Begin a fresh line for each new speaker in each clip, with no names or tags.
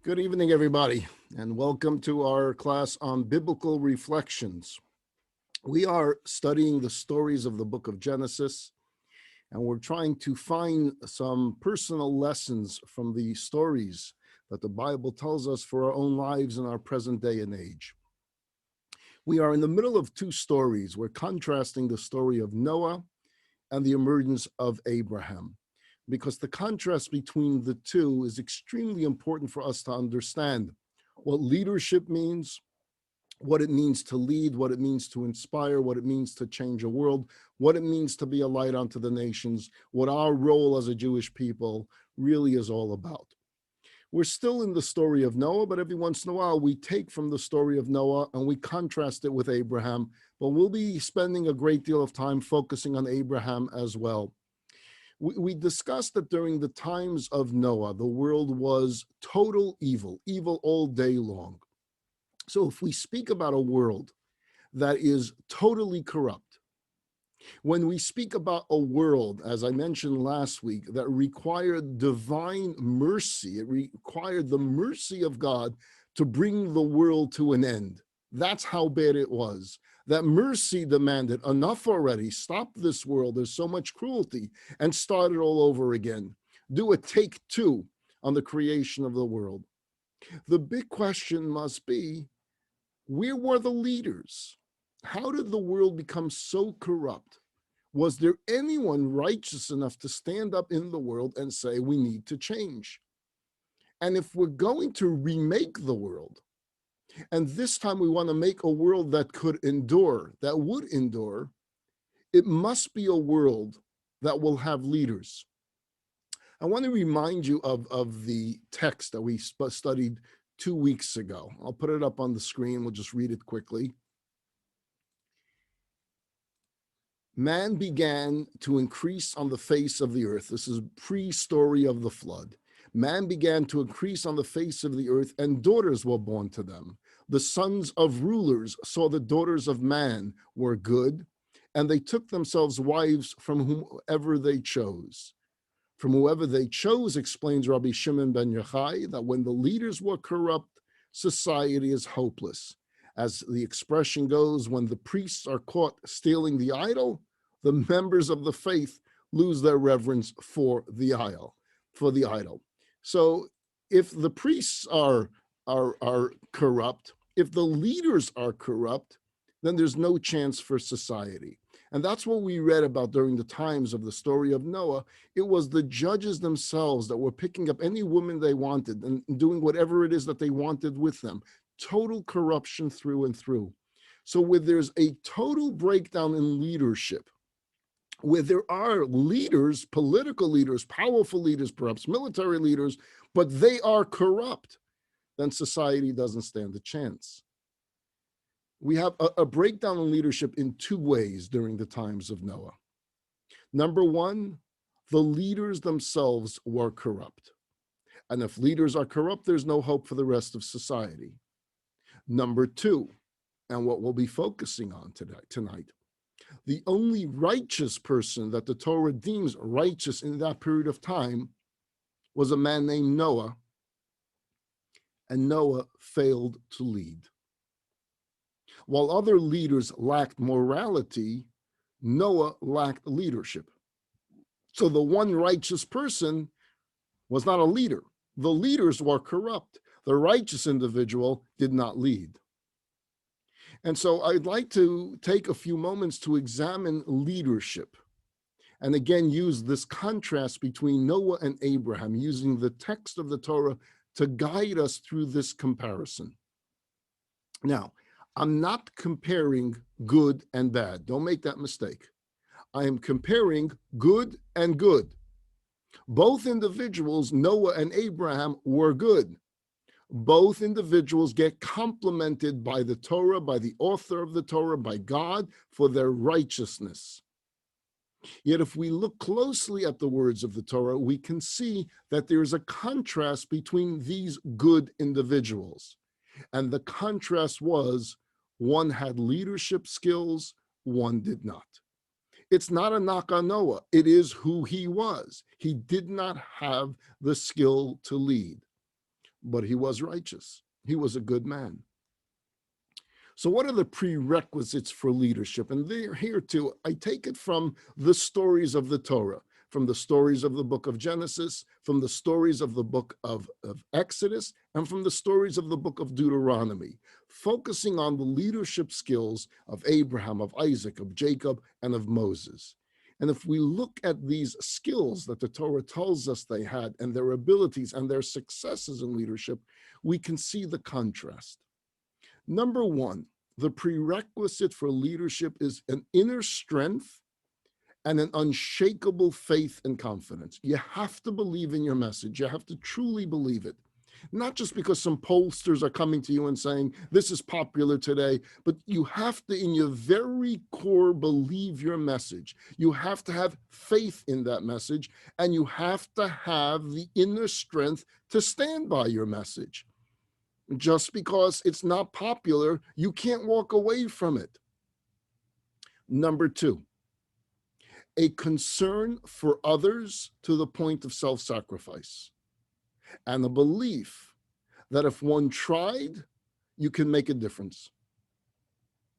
Good evening, everybody, and welcome to our class on biblical reflections. We are studying the stories of the book of Genesis, and we're trying to find some personal lessons from the stories that the Bible tells us for our own lives in our present day and age. We are in the middle of two stories. We're contrasting the story of Noah and the emergence of Abraham, because the contrast between the two is extremely important for us to understand what leadership means, what it means to lead, what it means to inspire, what it means to change a world, what it means to be a light unto the nations, what our role as a Jewish people really is all about. We're still in the story of Noah, but every once in a while we take from the story of Noah and we contrast it with Abraham, but we'll be spending a great deal of time focusing on Abraham as well. We discussed that during the times of Noah, the world was total evil, evil all day long. So if we speak about a world that is totally corrupt, when we speak about a world, as I mentioned last week, that required divine mercy, it required the mercy of God to bring the world to an end. That's how bad it was. That mercy demanded, enough already, stop this world, there's so much cruelty, and start it all over again. Do a take two on the creation of the world. The big question must be, where were the leaders? How did the world become so corrupt? Was there anyone righteous enough to stand up in the world and say, we need to change? And if we're going to remake the world, and this time we want to make a world that could endure, that would endure, it must be a world that will have leaders. I want to remind you of the text that we studied 2 weeks ago. I'll put it up on the screen. We'll just read it quickly. Man began to increase on the face of the earth. This is pre-story of the flood. Man began to increase on the face of the earth, and daughters were born to them. The sons of rulers saw the daughters of man were good, and they took themselves wives from whomever they chose. From whoever they chose, explains Rabbi Shimon ben Yochai, that when the leaders were corrupt, society is hopeless. As the expression goes, when the priests are caught stealing the idol, the members of the faith lose their reverence for the idol. So if the priests are corrupt, if the leaders are corrupt, then there's no chance for society. And that's what we read about during the times of the story of Noah. It was the judges themselves that were picking up any woman they wanted and doing whatever it is that they wanted with them. Total corruption through and through. So where there's a total breakdown in leadership, where there are leaders, political leaders, powerful leaders, perhaps military leaders, but they are corrupt, then society doesn't stand a chance. We have a breakdown in leadership in two ways during the times of Noah. Number one, the leaders themselves were corrupt. And if leaders are corrupt, there's no hope for the rest of society. Number two, and what we'll be focusing on tonight, the only righteous person that the Torah deems righteous in that period of time was a man named Noah, and Noah failed to lead. While other leaders lacked morality, Noah lacked leadership. So the one righteous person was not a leader. The leaders were corrupt. The righteous individual did not lead. And so I'd like to take a few moments to examine leadership, and again use this contrast between Noah and Abraham, using the text of the Torah to guide us through this comparison. Now, I'm not comparing good and bad. Don't make that mistake. I am comparing good and good. Both individuals, Noah and Abraham, were good. Both individuals get complimented by the Torah, by the author of the Torah, by God, for their righteousness. Yet if we look closely at the words of the Torah, we can see that there is a contrast between these good individuals. And the contrast was, one had leadership skills, one did not. It's not a knock on Noah. It is who he was. He did not have the skill to lead. but he was righteous. He was a good man. So what are the prerequisites for leadership? And they're here too. I take it from the stories of the Torah, from the stories of the book of Genesis, from the stories of the book of Exodus, and from the stories of the book of Deuteronomy, focusing on the leadership skills of Abraham, of Isaac, of Jacob, and of Moses. And if we look at these skills that the Torah tells us they had and their abilities and their successes in leadership, we can see the contrast. Number one, the prerequisite for leadership is an inner strength and an unshakable faith and confidence. You have to believe in your message. You have to truly believe it. Not just because some pollsters are coming to you and saying, this is popular today, but you have to, in your very core, believe your message. You have to have faith in that message, and you have to have the inner strength to stand by your message. Just because it's not popular, you can't walk away from it. Number two, a concern for others to the point of self-sacrifice, and a belief that if one tried, you can make a difference.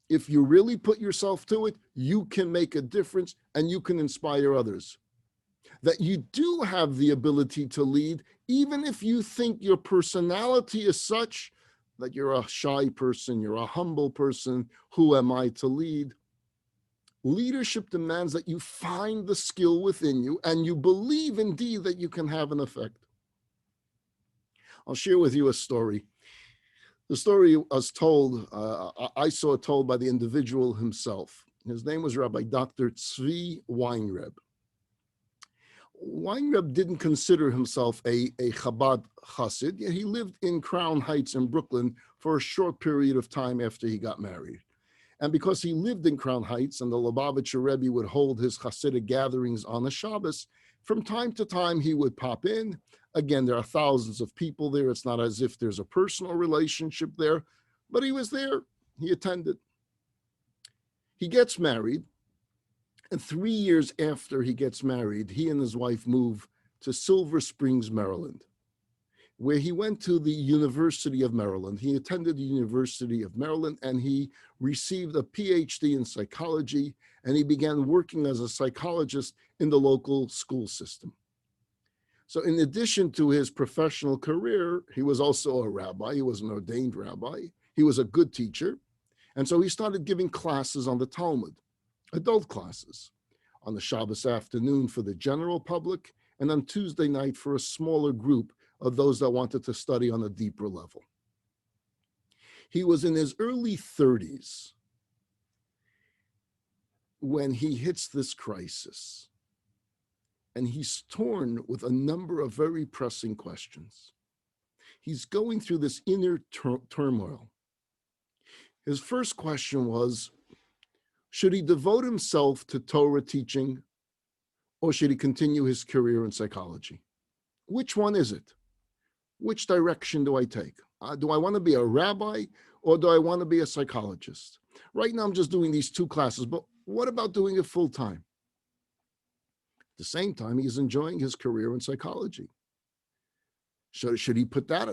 If you really put yourself to it, you can make a difference and you can inspire others. That you do have the ability to lead, even if you think your personality is such that you're a shy person, you're a humble person, who am I to lead? Leadership demands that you find the skill within you and you believe indeed that you can have an effect. I'll share with you a story. The story was told, I saw it told by the individual himself. His name was Rabbi Dr. Tzvi Weinreb. Weinreb didn't consider himself a Chabad Chassid, yet he lived in Crown Heights in Brooklyn for a short period of time after he got married. And because he lived in Crown Heights and the Lubavitcher Rebbe would hold his Hasidic gatherings on the Shabbos, from time to time he would pop in. Again, there are thousands of people there. It's not as if there's a personal relationship there, but he was there. He attended. He gets married. And 3 years after he gets married, he and his wife move to Silver Springs, Maryland, where he went to the University of Maryland. He attended the University of Maryland and he received a PhD in psychology, and he began working as a psychologist in the local school system. So in addition to his professional career, he was also a rabbi. He was an ordained rabbi. He was a good teacher. And so he started giving classes on the Talmud, adult classes, on the Shabbos afternoon for the general public, and on Tuesday night for a smaller group of those that wanted to study on a deeper level. He was in his early 30s when he hits this crisis, and he's torn with a number of very pressing questions. He's going through this inner turmoil. His first question was, should he devote himself to Torah teaching, or should he continue his career in psychology? Which one is it? Which direction do I take? Do I want to be a rabbi, or do I want to be a psychologist? Right now, I'm just doing these two classes, but what about doing it full time? At the same time, he's enjoying his career in psychology. So should he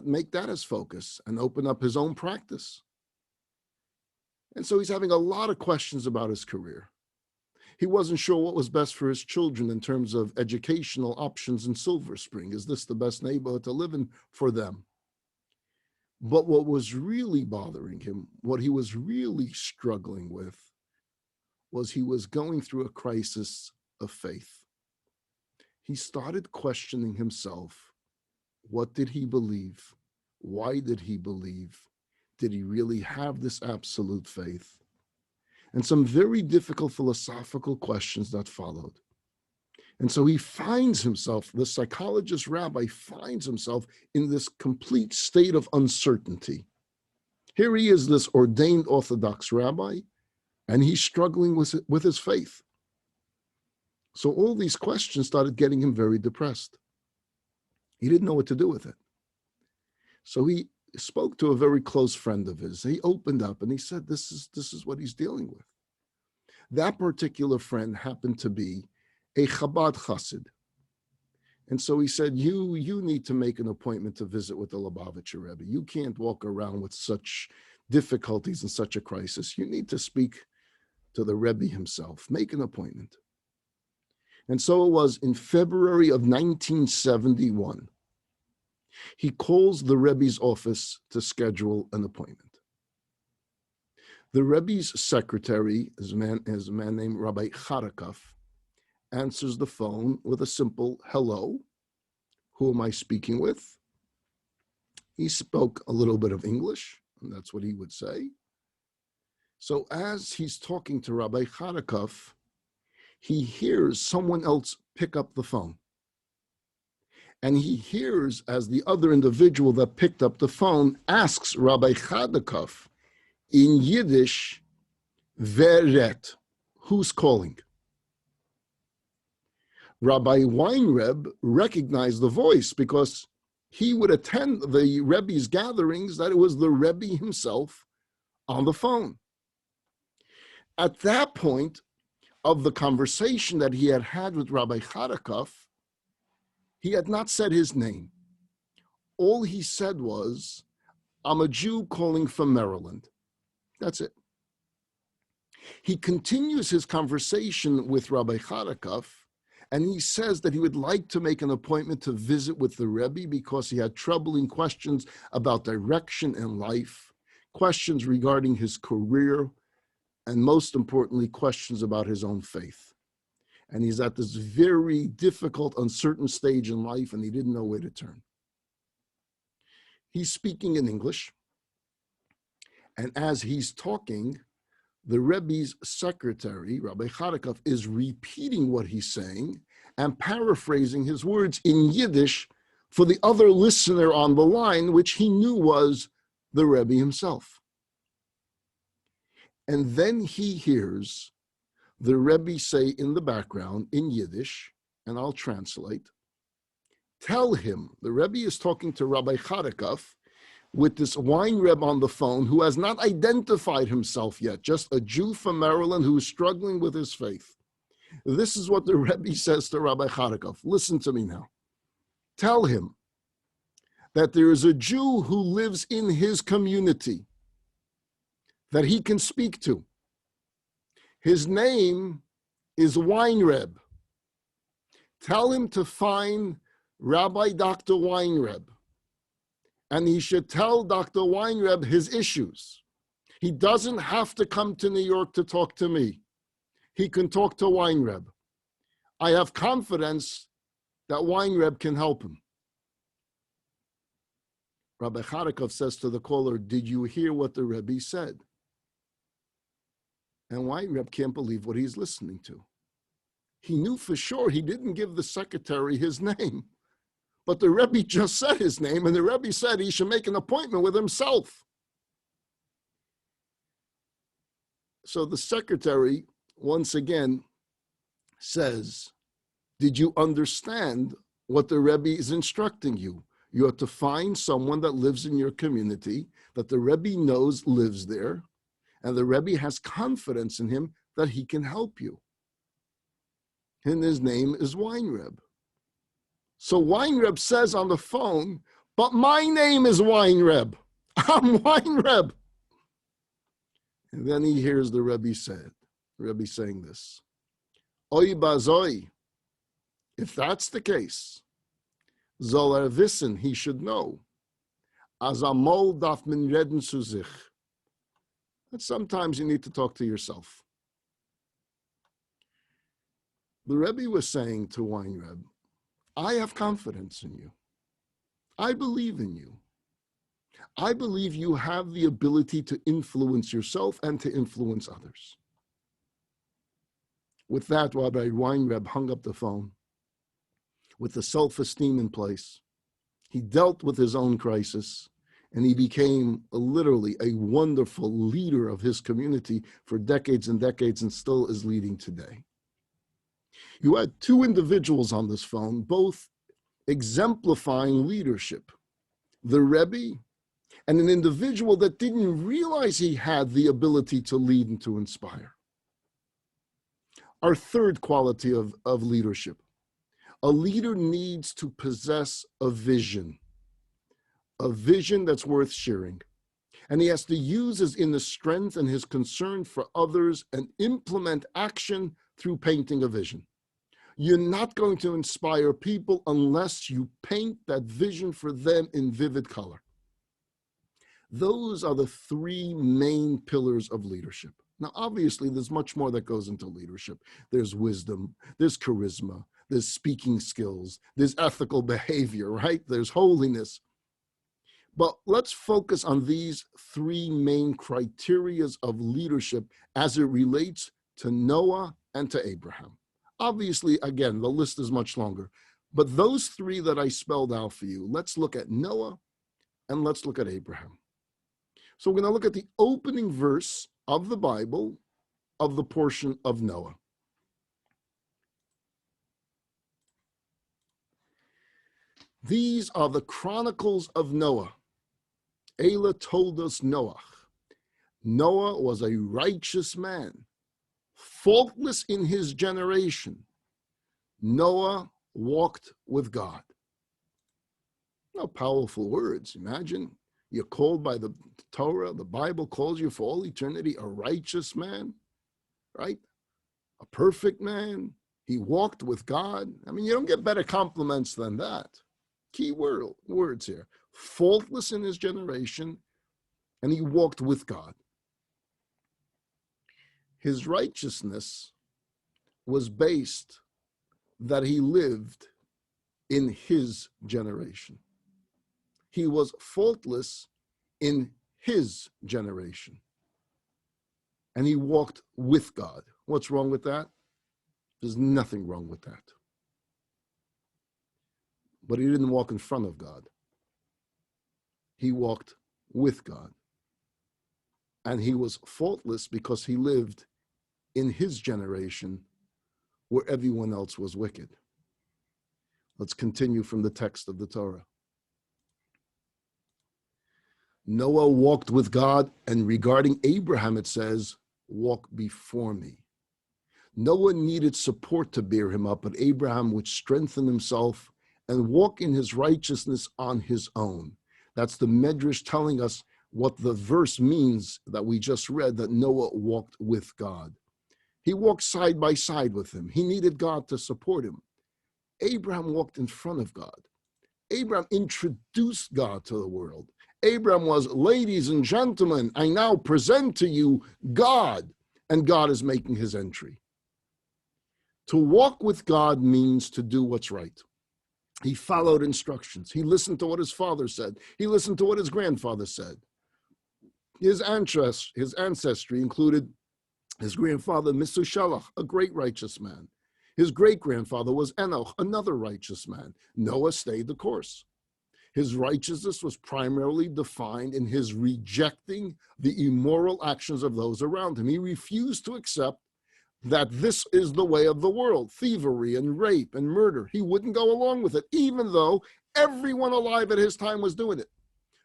make that his focus and open up his own practice? And so he's having a lot of questions about his career. He wasn't sure what was best for his children in terms of educational options in Silver Spring. Is this the best neighborhood to live in for them? But what was really bothering him, what he was really struggling with, was he was going through a crisis of faith. He started questioning himself. What did he believe? Why did he believe? Did he really have this absolute faith? And some very difficult philosophical questions that followed. And so he finds himself, the psychologist rabbi finds himself in this complete state of uncertainty. Here he is, this ordained Orthodox rabbi, and he's struggling with his faith. So all these questions started getting him very depressed. He didn't know what to do with it. So he spoke to a very close friend of his. He opened up and he said, this is what he's dealing with. That particular friend happened to be a Chabad Chassid. And so he said, you need to make an appointment to visit with the Lubavitcher Rebbe. You can't walk around with such difficulties and such a crisis. You need to speak to the Rebbe himself. Make an appointment. And so it was in February of 1971. He calls the Rebbe's office to schedule an appointment. The Rebbe's secretary is a man named Rabbi Charakov, answers the phone with a simple hello. Who am I speaking with? He spoke a little bit of English, and that's what he would say. So as he's talking to Rabbi Charakov, he hears someone else pick up the phone. And he hears as the other individual that picked up the phone asks Rabbi Charakov in Yiddish, Veret, who's calling? Rabbi Weinreb recognized the voice because he would attend the Rebbe's gatherings, that it was the Rebbe himself on the phone. At that point of the conversation that he had had with Rabbi Charakov, he had not said his name. All he said was, I'm a Jew calling from Maryland. That's it. He continues his conversation with Rabbi Charakov, and he says that he would like to make an appointment to visit with the Rebbe because he had troubling questions about direction in life, questions regarding his career, and most importantly, questions about his own faith. And he's at this very difficult, uncertain stage in life, and he didn't know where to turn. He's speaking in English, and as he's talking, the Rebbe's secretary, Rabbi Charakov, is repeating what he's saying and paraphrasing his words in Yiddish for the other listener on the line, which he knew was the Rebbe himself. And then he hears the Rebbe say in the background in Yiddish, and I'll translate, tell him, the Rebbe is talking to Rabbi Charakov with this wine Rebbe on the phone who has not identified himself yet, just a Jew from Maryland who is struggling with his faith. This is what the Rebbe says to Rabbi Charakov. Listen to me now. Tell him that there is a Jew who lives in his community that he can speak to. His name is Weinreb. Tell him to find Rabbi Dr. Weinreb, and he should tell Dr. Weinreb his issues. He doesn't have to come to New York to talk to me. He can talk to Weinreb. I have confidence that Weinreb can help him. Rabbi Charakov says to the caller, did you hear what the Rebbe said? And Weinreb can't believe what he's listening to. He knew for sure he didn't give the secretary his name, but the Rebbe just said his name, and the Rebbe said he should make an appointment with himself. So the secretary, once again, says, did you understand what the Rebbe is instructing you? You are to find someone that lives in your community, that the Rebbe knows lives there, and the Rebbe has confidence in him that he can help you. And his name is Weinreb. So Weinreb says on the phone, but my name is Weinreb. I'm Weinreb. And then he hears the Rebbe saying this. Oy bazoi, if that's the case, soll wissen, he should know, as amol darf man reden zu sich. That sometimes you need to talk to yourself. The Rebbe was saying to Weinreb, I have confidence in you. I believe in you. I believe you have the ability to influence yourself and to influence others. With that, Rabbi Weinreb hung up the phone with the self-esteem in place. He dealt with his own crisis, and he became literally a wonderful leader of his community for decades and decades, and still is leading today. You had two individuals on this phone, both exemplifying leadership. The Rebbe and an individual that didn't realize he had the ability to lead and to inspire. Our third quality of leadership, A leader needs to possess a vision that's worth sharing. And he has to use his inner strength and his concern for others and implement action through painting a vision. You're not going to inspire people unless you paint that vision for them in vivid color. Those are the three main pillars of leadership. Now, obviously, there's much more that goes into leadership. There's wisdom, there's charisma, there's speaking skills, there's ethical behavior, right? There's holiness. But let's focus on these three main criteria of leadership as it relates to Noah and to Abraham. Obviously, again, the list is much longer, but those three that I spelled out for you, let's look at Noah and let's look at Abraham. So we're going to look at the opening verse of the Bible of the portion of Noah. These are the chronicles of Noah. Eila told us Noah. Noah was a righteous man, faultless in his generation. Noah walked with God. Now, powerful words. Imagine you're called by the Torah, the Bible calls you for all eternity a righteous man, right? A perfect man. He walked with God. I mean, you don't get better compliments than that. Key words here. Faultless in his generation, and he walked with God. His righteousness was based that he lived in his generation. He was faultless in his generation. And he walked with God. What's wrong with that? There's nothing wrong with that. But he didn't walk in front of God. He walked with God. And he was faultless because he lived in his generation where everyone else was wicked. Let's continue from the text of the Torah. Noah walked with God, and regarding Abraham, it says, walk before me. Noah needed support to bear him up, but Abraham would strengthen himself and walk in his righteousness on his own. That's the Medrash telling us what the verse means that we just read, that Noah walked with God. He walked side by side with him. He needed God to support him. Abraham walked in front of God. Abraham introduced God to the world. Abraham was, ladies and gentlemen, I now present to you God, and God is making his entry. To walk with God means to do what's right. He followed instructions. He listened to what his father said. He listened to what his grandfather said. His ancestry included his grandfather, Methuselah, a great righteous man. His great-grandfather was Enoch, another righteous man. Noah stayed the course. His righteousness was primarily defined in his rejecting the immoral actions of those around him. He refused to accept that this is the way of the world, thievery and rape and murder. He wouldn't go along with it, even though everyone alive at his time was doing it.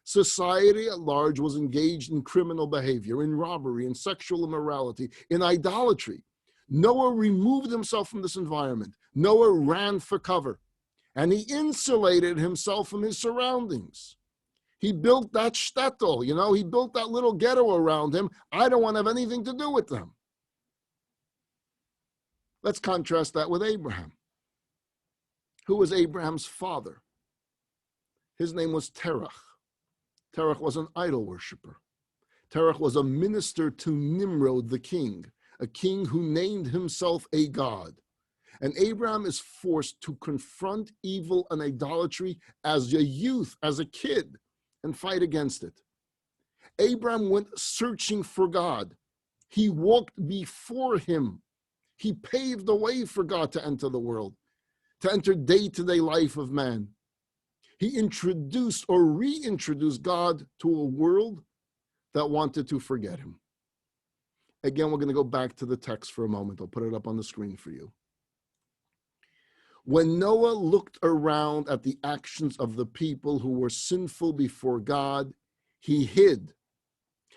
Society at large was engaged in criminal behavior, in robbery, in sexual immorality, in idolatry. Noah removed himself from this environment. Noah ran for cover, and he insulated himself from his surroundings. He built that shtetl, he built that little ghetto around him. I don't want to have anything to do with them. Let's contrast that with Abraham. Who was Abraham's father? His name was Terach. Terach was an idol worshiper. Terach was a minister to Nimrod, the king, a king who named himself a god. And Abraham is forced to confront evil and idolatry as a youth, as a kid, and fight against it. Abraham went searching for God. He walked before him. He paved the way for God to enter the world, to enter day-to-day life of man. He introduced or reintroduced God to a world that wanted to forget him. Again, we're going to go back to the text for a moment. I'll put it up on the screen for you. When Noah looked around at the actions of the people who were sinful before God, he hid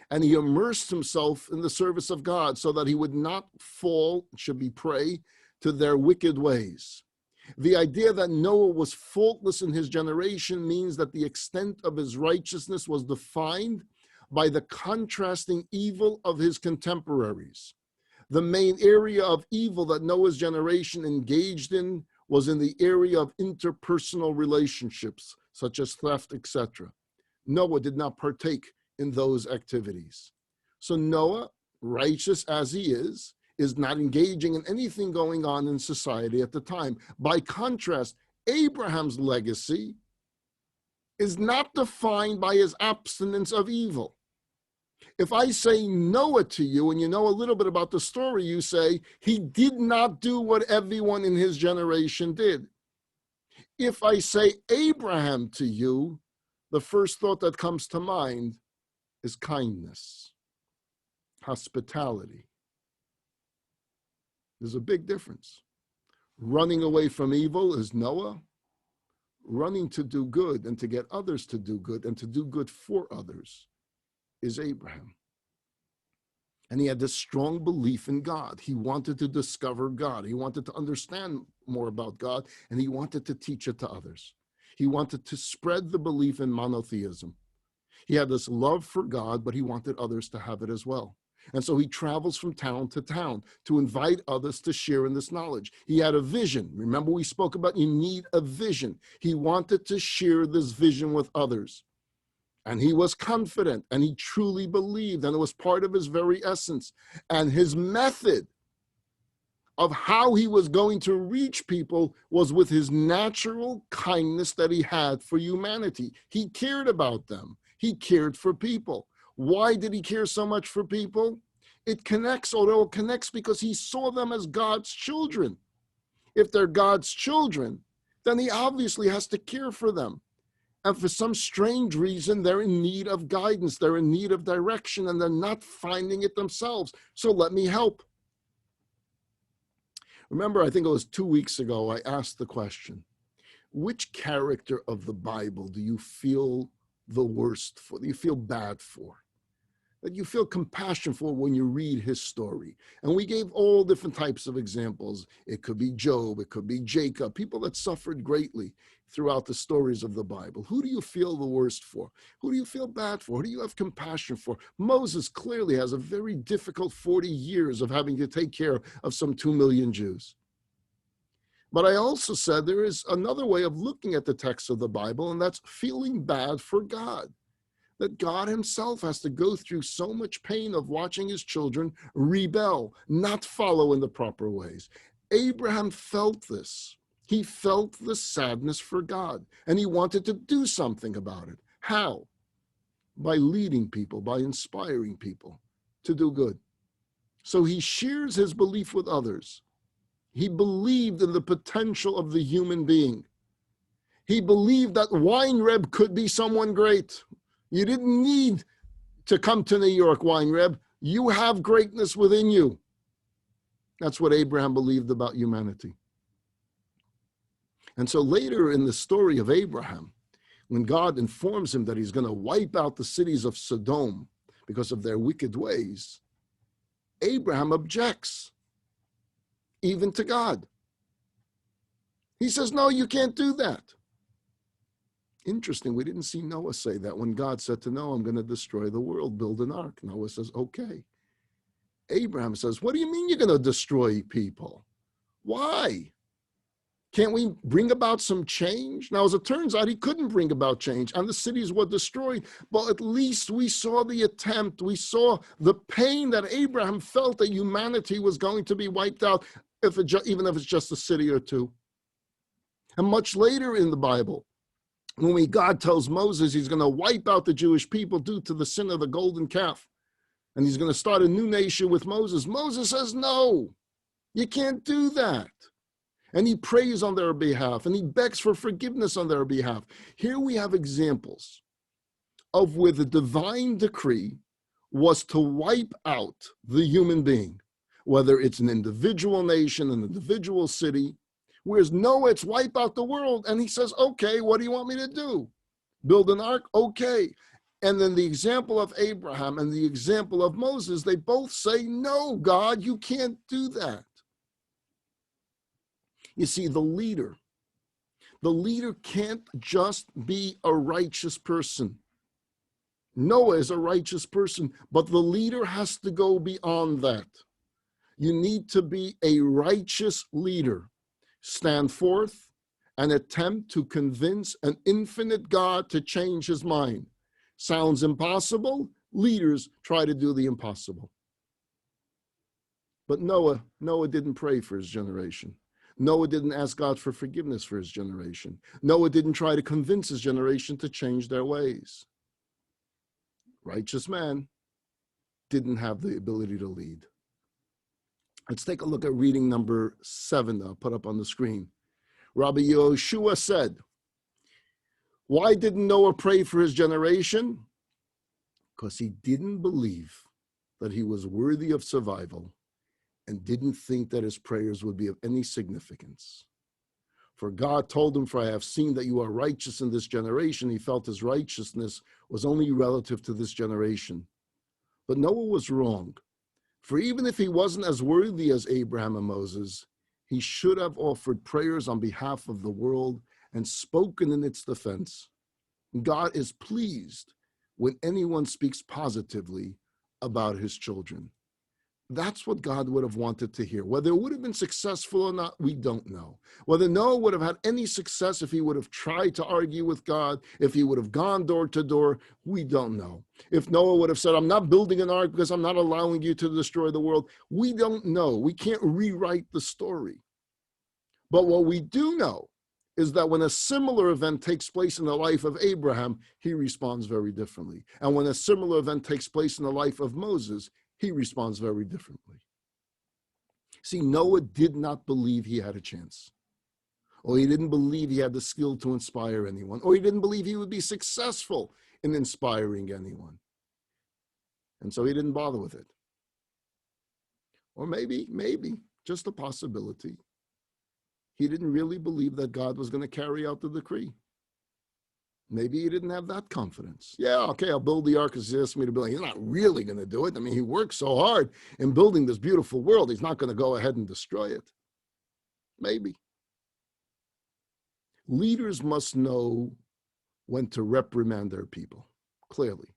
and he immersed himself in the service of God so that he would not fall, should be prey to their wicked ways. The idea that Noah was faultless in his generation means that the extent of his righteousness was defined by the contrasting evil of his contemporaries. The main area of evil that Noah's generation engaged in was in the area of interpersonal relationships, such as theft, etc. Noah did not partake in those activities. So Noah, righteous as he is not engaging in anything going on in society at the time. By contrast, Abraham's legacy is not defined by his abstinence of evil. If I say Noah to you and you know a little bit about the story, you say he did not do what everyone in his generation did. If I say Abraham to you, the first thought that comes to mind is kindness, hospitality. There's a big difference. Running away from evil is Noah. Running to do good and to get others to do good and to do good for others is Abraham. And he had this strong belief in God. He wanted to discover God. He wanted to understand more about God, and he wanted to teach it to others. He wanted to spread the belief in monotheism. He had this love for God, but he wanted others to have it as well. And so he travels from town to town to invite others to share in this knowledge. He had a vision. Remember, we spoke about you need a vision. He wanted to share this vision with others. And he was confident, and he truly believed, and it was part of his very essence. And his method of how he was going to reach people was with his natural kindness that he had for humanity. He cared about them. He cared for people. Why did he care so much for people? It connects, although it connects because he saw them as God's children. If they're God's children, then he obviously has to care for them. And for some strange reason, they're in need of guidance. They're in need of direction, and they're not finding it themselves. So let me help. Remember, I think it was 2 weeks ago, I asked the question, which character of the Bible do you feel the worst for? Do you feel bad for? That you feel compassion for when you read his story? And we gave all different types of examples. It could be Job, it could be Jacob, people that suffered greatly throughout the stories of the Bible. Who do you feel the worst for? Who do you feel bad for? Who do you have compassion for? Moses clearly has a very difficult 40 years of having to take care of some 2 million Jews. But I also said there is another way of looking at the text of the Bible, and that's feeling bad for God. That God himself has to go through so much pain of watching his children rebel, not follow in the proper ways. Abraham felt this. He felt the sadness for God, and he wanted to do something about it. How? By leading people, by inspiring people to do good. So he shares his belief with others. He believed in the potential of the human being. He believed that Weinreb could be someone great. You didn't need to come to New York, Weinreb. You have greatness within you. That's what Abraham believed about humanity. And so later in the story of Abraham, when God informs him that he's going to wipe out the cities of Sodom because of their wicked ways, Abraham objects, even to God. He says, no, you can't do that. Interesting, we didn't see Noah say that. When God said to Noah, I'm going to destroy the world, build an ark. Noah says, okay. Abraham says, what do you mean you're going to destroy people? Why? Can't we bring about some change? Now, as it turns out, he couldn't bring about change, and the cities were destroyed. But at least we saw the attempt. We saw the pain that Abraham felt that humanity was going to be wiped out, even if it's just a city or two. And much later in the Bible, when God tells Moses he's going to wipe out the Jewish people due to the sin of the golden calf, and he's going to start a new nation with Moses, Moses says, no, you can't do that. And he prays on their behalf, and he begs for forgiveness on their behalf. Here we have examples of where the divine decree was to wipe out the human being, whether it's an individual nation, an individual city. Whereas Noah, it's wipe out the world. And he says, okay, what do you want me to do? Build an ark? Okay. And then the example of Abraham and the example of Moses, they both say, no, God, you can't do that. You see, the leader can't just be a righteous person. Noah is a righteous person, but the leader has to go beyond that. You need to be a righteous leader. Stand forth and attempt to convince an infinite God to change his mind. Sounds impossible? Leaders try to do the impossible. But Noah didn't pray for his generation. Noah didn't ask God for forgiveness for his generation. Noah didn't try to convince his generation to change their ways. Righteous man didn't have the ability to lead. Let's take a look at reading number 7. I'll put up on the screen. Rabbi Yehoshua said, why didn't Noah pray for his generation? Because he didn't believe that he was worthy of survival and didn't think that his prayers would be of any significance. For God told him, for I have seen that you are righteous in this generation. He felt his righteousness was only relative to this generation. But Noah was wrong. For even if he wasn't as worthy as Abraham and Moses, he should have offered prayers on behalf of the world and spoken in its defense. God is pleased when anyone speaks positively about his children. That's what God would have wanted to hear. Whether it would have been successful or not, we don't know. Whether Noah would have had any success if he would have tried to argue with God, if he would have gone door to door, we don't know. If Noah would have said, I'm not building an ark because I'm not allowing you to destroy the world, we don't know. We can't rewrite the story. But what we do know is that when a similar event takes place in the life of Abraham, he responds very differently. And when a similar event takes place in the life of Moses, he responds very differently. See, Noah did not believe he had a chance, or he didn't believe he had the skill to inspire anyone, or he didn't believe he would be successful in inspiring anyone. And so he didn't bother with it. Or maybe, just a possibility, he didn't really believe that God was going to carry out the decree. Maybe he didn't have that confidence. Yeah, okay, I'll build the ark because he asked me to build it. He's not really going to do it. I mean, he worked so hard in building this beautiful world. He's not going to go ahead and destroy it. Maybe. Leaders must know when to reprimand their people, clearly.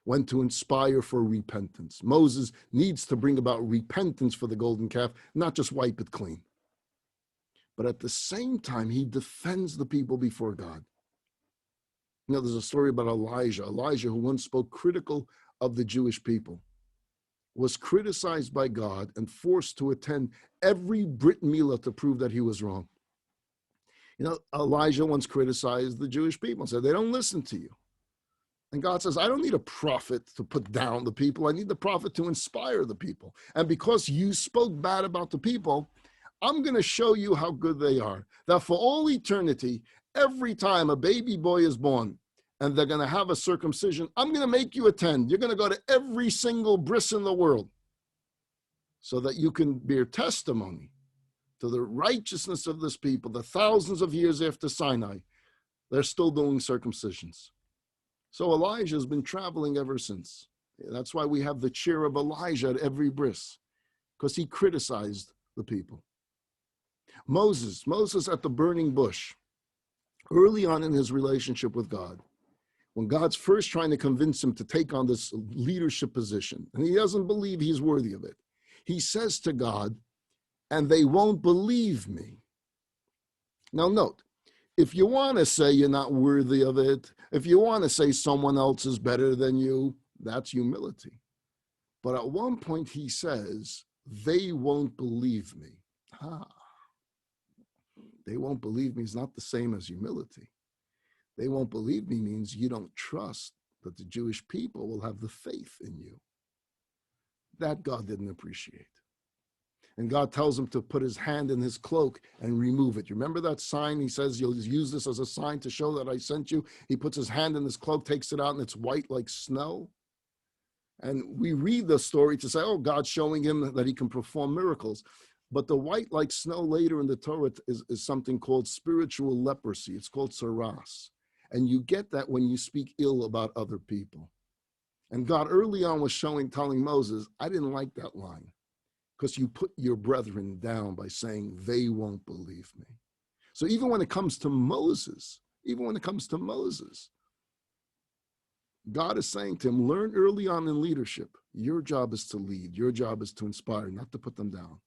When to inspire for repentance. Moses needs to bring about repentance for the golden calf, not just wipe it clean. But at the same time, he defends the people before God. You know, there's a story about Elijah, who once spoke critical of the Jewish people, was criticized by God and forced to attend every Brit Milah to prove that he was wrong. You know, Elijah once criticized the Jewish people and said, they don't listen to you. And God says, I don't need a prophet to put down the people. I need the prophet to inspire the people. And because you spoke bad about the people, I'm going to show you how good they are. That for all eternity, every time a baby boy is born and they're going to have a circumcision, I'm going to make you attend. You're going to go to every single bris in the world so that you can bear testimony to the righteousness of this people. The thousands of years after Sinai, they're still doing circumcisions. So Elijah has been traveling ever since. That's why we have the cheer of Elijah at every bris, because he criticized the people. Moses at the burning bush, early on in his relationship with God, when God's first trying to convince him to take on this leadership position, and he doesn't believe he's worthy of it, he says to God, and they won't believe me. Now note, if you want to say you're not worthy of it, if you want to say someone else is better than you, that's humility. But at one point he says, they won't believe me. They won't believe me is not the same as humility. They won't believe me means you don't trust that the Jewish people will have the faith in you. That God didn't appreciate. And God tells him to put his hand in his cloak and remove it. You remember that sign? He says, you'll use this as a sign to show that I sent you. He puts his hand in his cloak, takes it out, and it's white like snow. And we read the story to say, oh, God's showing him that he can perform miracles. But the white like snow later in the Torah is something called spiritual leprosy. It's called saras. And you get that when you speak ill about other people. And God early on was telling Moses, I didn't like that line, because you put your brethren down by saying they won't believe me. So even when it comes to Moses, God is saying to him, learn early on in leadership. Your job is to lead. Your job is to inspire, not to put them down.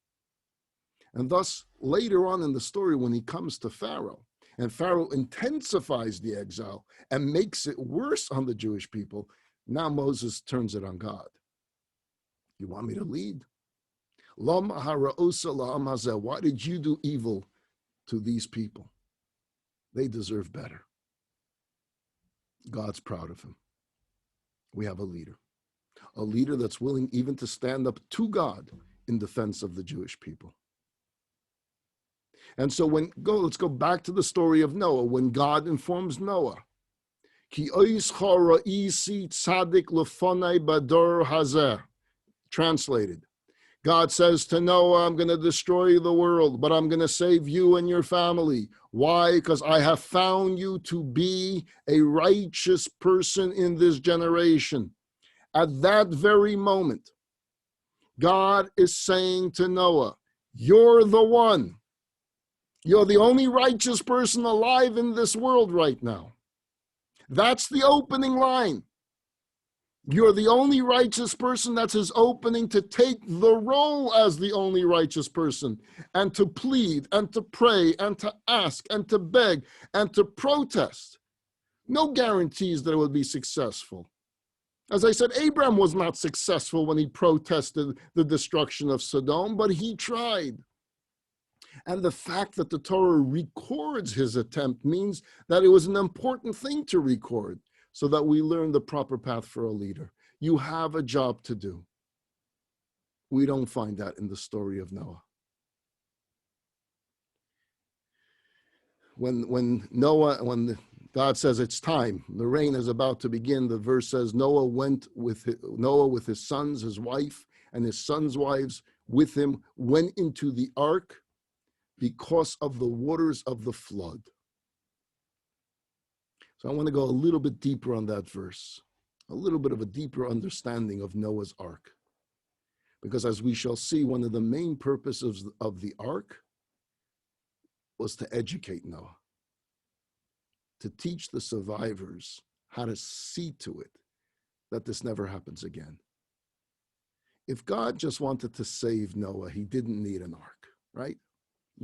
And thus, later on in the story, when he comes to Pharaoh, and Pharaoh intensifies the exile and makes it worse on the Jewish people, now Moses turns it on God. You want me to lead? Why did you do evil to these people? They deserve better. God's proud of him. We have a leader that's willing even to stand up to God in defense of the Jewish people. And so let's go back to the story of Noah. When God informs Noah, translated, God says to Noah, I'm going to destroy the world, but I'm going to save you and your family. Why? Because I have found you to be a righteous person in this generation. At that very moment, God is saying to Noah, you're the one. You're the only righteous person alive in this world right now. That's the opening line. You're the only righteous person. That's his opening to take the role as the only righteous person and to plead and to pray and to ask and to beg and to protest. No guarantees that it will be successful. As I said, Abraham was not successful when he protested the destruction of Sodom, but he tried. And the fact that the Torah records his attempt means that it was an important thing to record so that we learn the proper path for a leader. You have a job to do. We don't find that in the story of Noah. When God says it's time, the rain is about to begin, the verse says Noah with his sons, his wife, and his sons' wives with him went into the ark because of the waters of the flood. So I want to go a little bit deeper on that verse, a little bit of a deeper understanding of Noah's ark. Because as we shall see, one of the main purposes of the ark was to educate Noah, to teach the survivors how to see to it that this never happens again. If God just wanted to save Noah, he didn't need an ark, right?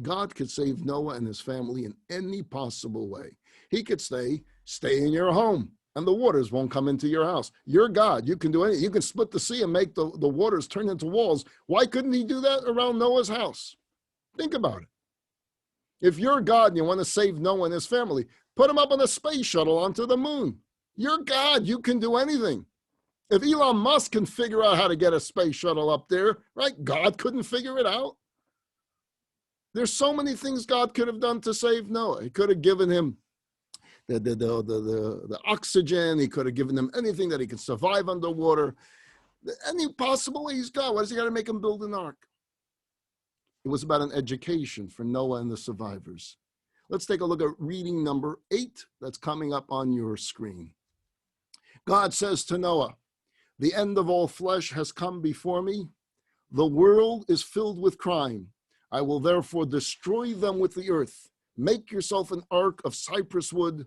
God could save Noah and his family in any possible way. He could stay in your home and the waters won't come into your house. You're God. You can do anything. You can split the sea and make the waters turn into walls. Why couldn't he do that around Noah's house? Think about it. If you're God and you want to save Noah and his family, put him up on a space shuttle onto the moon. You're God. You can do anything. If Elon Musk can figure out how to get a space shuttle up there, right? God couldn't figure it out. There's so many things God could have done to save Noah. He could have given him the oxygen. He could have given him anything that he could survive underwater. Any possible way he's God. Why does he got to make him build an ark? It was about an education for Noah and the survivors. Let's take a look at reading number 8 that's coming up on your screen. God says to Noah, the end of all flesh has come before me. The world is filled with crime. I will therefore destroy them with the earth. Make yourself an ark of cypress wood.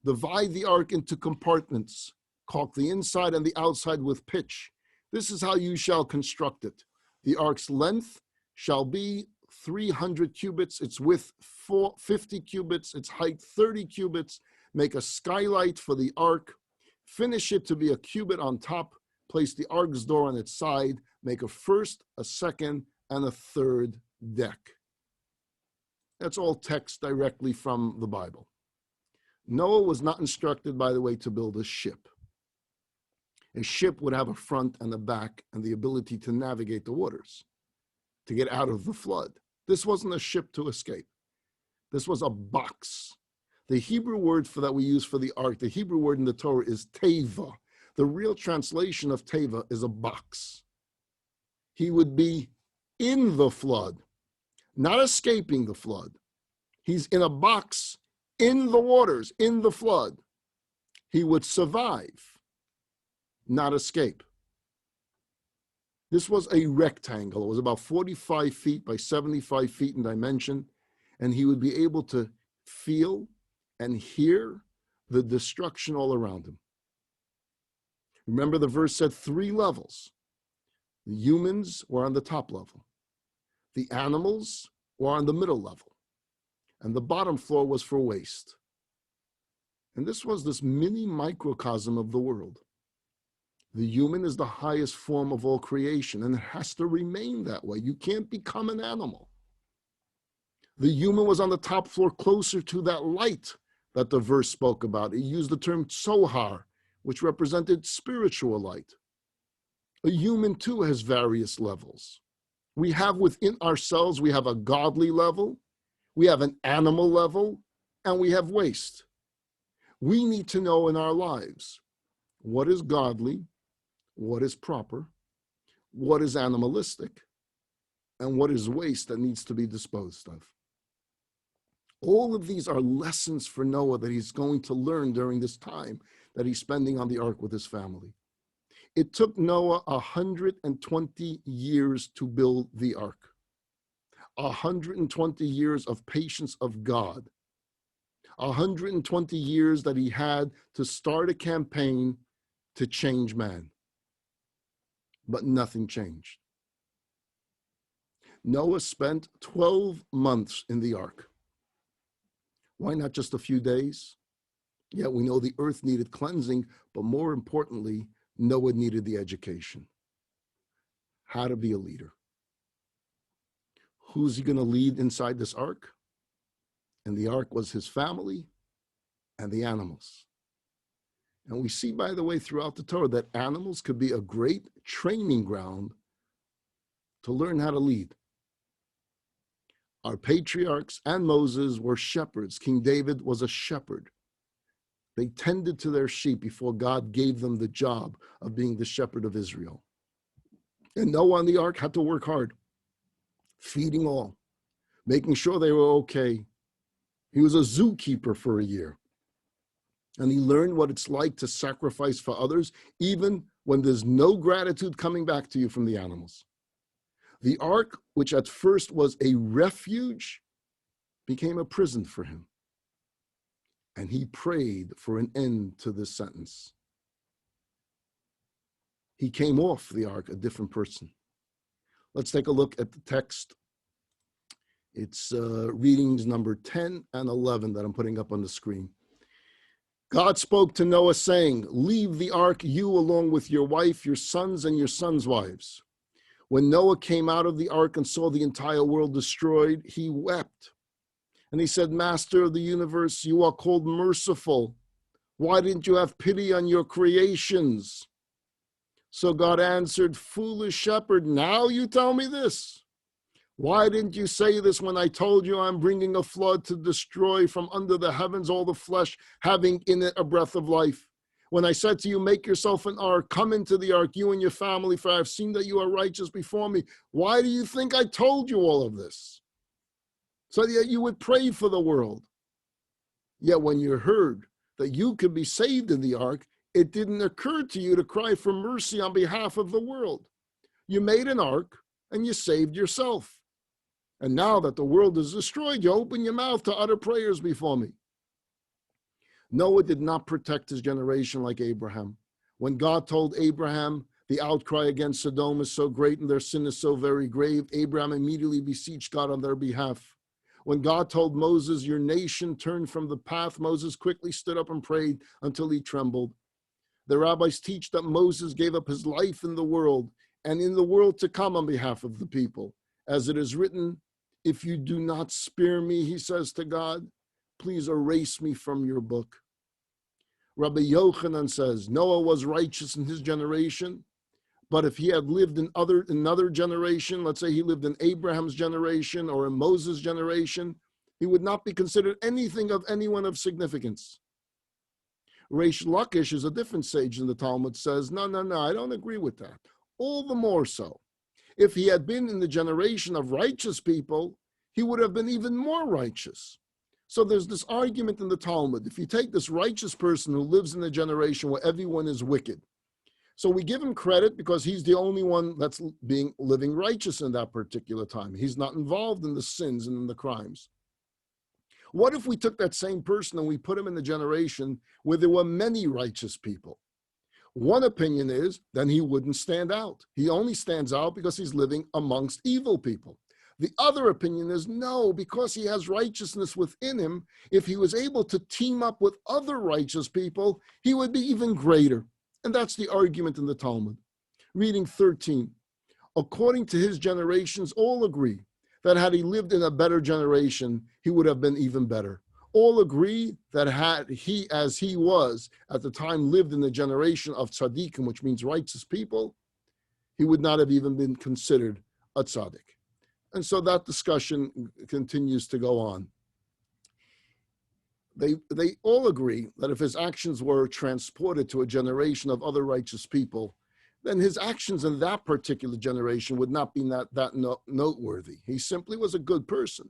Divide the ark into compartments. Caulk the inside and the outside with pitch. This is how you shall construct it. The ark's length shall be 300 cubits, its width 50 cubits, its height 30 cubits. Make a skylight for the ark. Finish it to be a cubit on top. Place the ark's door on its side. Make a first, a second, and a third deck. That's all text directly from the Bible. Noah was not instructed, by the way, to build a ship. A ship would have a front and a back and the ability to navigate the waters, to get out of the flood. This wasn't a ship to escape. This was a box. The Hebrew word for that we use for the ark, the Hebrew word in the Torah is teva. The real translation of teva is a box. He would be in the flood, not escaping the flood. He's in a box in the waters, in the flood. He would survive, not escape. This was a rectangle. It was about 45 feet by 75 feet in dimension, and he would be able to feel and hear the destruction all around him. Remember, the verse said 3 levels. The humans were on the top level. The animals were on the middle level. And the bottom floor was for waste. And this was this mini microcosm of the world. The human is the highest form of all creation, and it has to remain that way. You can't become an animal. The human was on the top floor, closer to that light that the verse spoke about. It used the term tzohar, which represented spiritual light. A human too has various levels. We have within ourselves, we have a godly level, we have an animal level, and we have waste. We need to know in our lives what is godly, what is proper, what is animalistic, and what is waste that needs to be disposed of. All of these are lessons for Noah that he's going to learn during this time that he's spending on the ark with his family. It took Noah 120 years to build the ark. 120 years of patience of God. 120 years that he had to start a campaign to change man. But nothing changed. Noah spent 12 months in the ark. Why not just a few days? Yeah, we know the earth needed cleansing, but more importantly, Noah needed the education. How to be a leader. Who's he going to lead inside this ark? And the ark was his family and the animals. And we see, by the way, throughout the Torah that animals could be a great training ground to learn how to lead. Our patriarchs and Moses were shepherds. King David was a shepherd. They tended to their sheep before God gave them the job of being the shepherd of Israel. And Noah on the ark had to work hard, feeding all, making sure they were okay. He was a zookeeper for a year. And he learned what it's like to sacrifice for others, even when there's no gratitude coming back to you from the animals. The ark, which at first was a refuge, became a prison for him. And he prayed for an end to this sentence. He came off the ark a different person. Let's take a look at the text. It's readings number 10 and 11 that I'm putting up on the screen. God spoke to Noah saying, "Leave the ark, you along with your wife, your sons, and your sons' wives." When Noah came out of the ark and saw the entire world destroyed, he wept. And he said, "Master of the universe, you are called merciful. Why didn't you have pity on your creations?" So God answered, "Foolish shepherd, now you tell me this. Why didn't you say this when I told you I'm bringing a flood to destroy from under the heavens all the flesh, having in it a breath of life? When I said to you, make yourself an ark, come into the ark, you and your family, for I have seen that you are righteous before me. Why do you think I told you all of this? So that you would pray for the world. Yet when you heard that you could be saved in the ark, it didn't occur to you to cry for mercy on behalf of the world. You made an ark and you saved yourself. And now that the world is destroyed, you open your mouth to utter prayers before me." Noah did not protect his generation like Abraham. When God told Abraham, the outcry against Sodom is so great and their sin is so very grave, Abraham immediately beseeched God on their behalf. When God told Moses, your nation turned from the path, Moses quickly stood up and prayed until he trembled. The rabbis teach that Moses gave up his life in the world and in the world to come on behalf of the people. As it is written, if you do not spare me, he says to God, please erase me from your book. Rabbi Yochanan says, Noah was righteous in his generation, but if he had lived in another generation, let's say he lived in Abraham's generation or in Moses' generation, he would not be considered anything of anyone of significance. Reish Lakish is a different sage in the Talmud, says, no, I don't agree with that. All the more so. If he had been in the generation of righteous people, he would have been even more righteous. So there's this argument in the Talmud. If you take this righteous person who lives in a generation where everyone is wicked, So we give him credit because he's the only one that's living righteous in that particular time. He's not involved in the sins and in the crimes. What if we took that same person and we put him in the generation where there were many righteous people? One opinion is then he wouldn't stand out. He only stands out because he's living amongst evil people. The other opinion is no, because he has righteousness within him, if he was able to team up with other righteous people, he would be even greater. And that's the argument in the Talmud. Reading 13. According to his generations, all agree that had he lived in a better generation, he would have been even better. All agree that had he, as he was at the time, lived in the generation of tzaddikim, which means righteous people, he would not have even been considered a tzaddik. And so that discussion continues to go on. They all agree that if his actions were transported to a generation of other righteous people, then his actions in that particular generation would not be that noteworthy. He simply was a good person.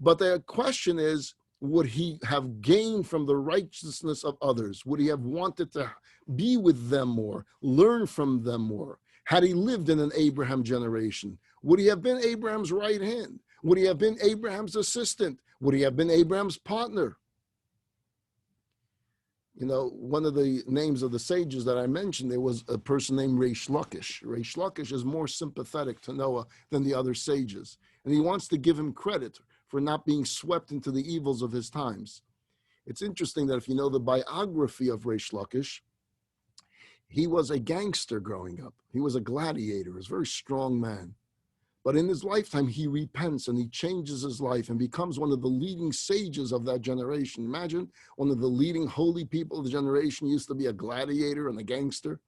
But the question is, would he have gained from the righteousness of others? Would he have wanted to be with them more, learn from them more? Had he lived in an Abraham generation, would he have been Abraham's right hand? Would he have been Abraham's assistant? Would he have been Abraham's partner? You know, one of the names of the sages that I mentioned, there was a person named Reish Lakish. Reish Lakish is more sympathetic to Noah than the other sages. And he wants to give him credit for not being swept into the evils of his times. It's interesting that if you know the biography of Reish Lakish, he was a gangster growing up. He was a gladiator, he was a very strong man. But in his lifetime, he repents and he changes his life and becomes one of the leading sages of that generation. Imagine one of the leading holy people of the generation used to be a gladiator and a gangster.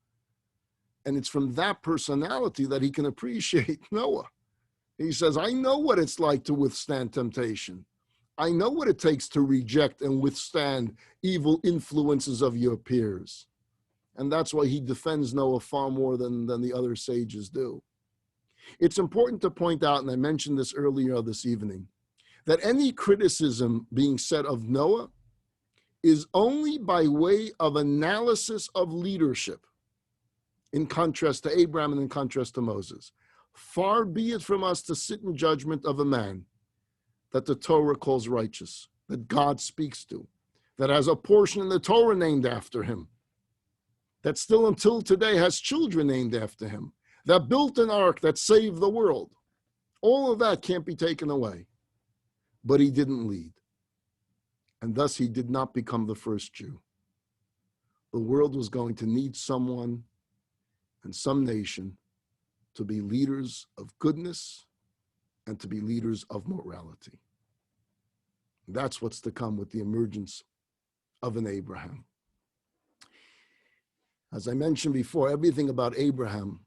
And it's from that personality that he can appreciate Noah. He says, I know what it's like to withstand temptation. I know what it takes to reject and withstand evil influences of your peers. And that's why he defends Noah far more than the other sages do. It's important to point out, and I mentioned this earlier this evening, that any criticism being said of Noah is only by way of analysis of leadership, in contrast to Abraham and in contrast to Moses. Far be it from us to sit in judgment of a man that the Torah calls righteous, that God speaks to, that has a portion in the Torah named after him, that still until today has children named after him, that built an ark that saved the world. All of that can't be taken away. But he didn't lead. And thus he did not become the first Jew. The world was going to need someone and some nation to be leaders of goodness and to be leaders of morality. That's what's to come with the emergence of an Abraham. As I mentioned before, everything about Abraham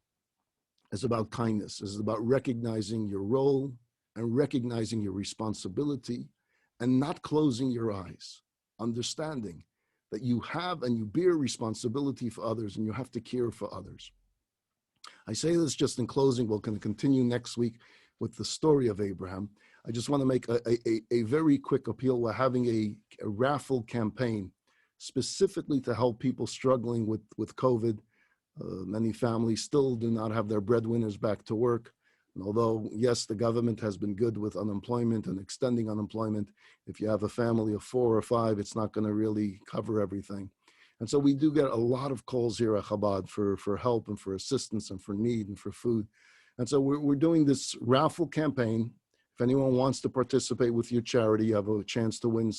is about kindness. It's about recognizing your role and recognizing your responsibility and not closing your eyes, understanding that you have and you bear responsibility for others and you have to care for others. I say this just in closing. We're going to continue next week with the story of Abraham. I just want to make a very quick appeal. We're having a raffle campaign specifically to help people struggling with COVID. Many families still do not have their breadwinners back to work. And although, yes, the government has been good with unemployment and extending unemployment, if you have a family of 4 or 5, it's not going to really cover everything. And so we do get a lot of calls here at Chabad for help and for assistance and for need and for food. And so we're doing this raffle campaign. If anyone wants to participate with your charity, you have a chance to win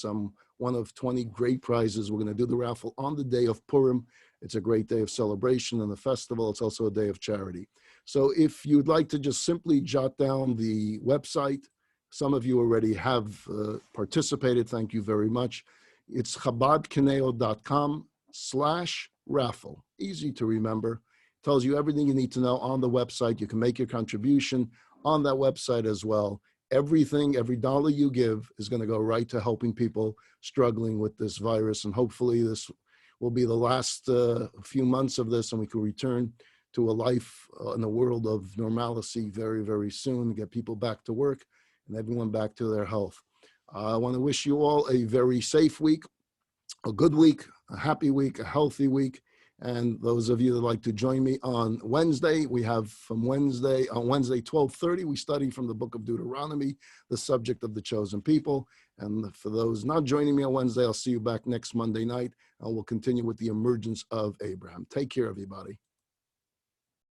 one of 20 great prizes. We're going to do the raffle on the day of Purim. It's a great day of celebration and a festival. It's also a day of charity. So if you'd like to just simply jot down the website, some of you already have participated. Thank you very much. It's chabadconejo.com/raffle. Easy to remember. Tells you everything you need to know on the website. You can make your contribution on that website as well. Everything, every dollar you give is going to go right to helping people struggling with this virus. And hopefully this will be the last few months of this and we can return to a life in a world of normalcy very, very soon, get people back to work and everyone back to their health. I want to wish you all a very safe week, a good week, a happy week, a healthy week, And those of you that like to join me on Wednesday, we have on Wednesday 12:30, we study from the book of Deuteronomy, the subject of the chosen people. And for those not joining me on Wednesday, I'll see you back next Monday night, and we'll continue with the emergence of Abraham. Take care, everybody.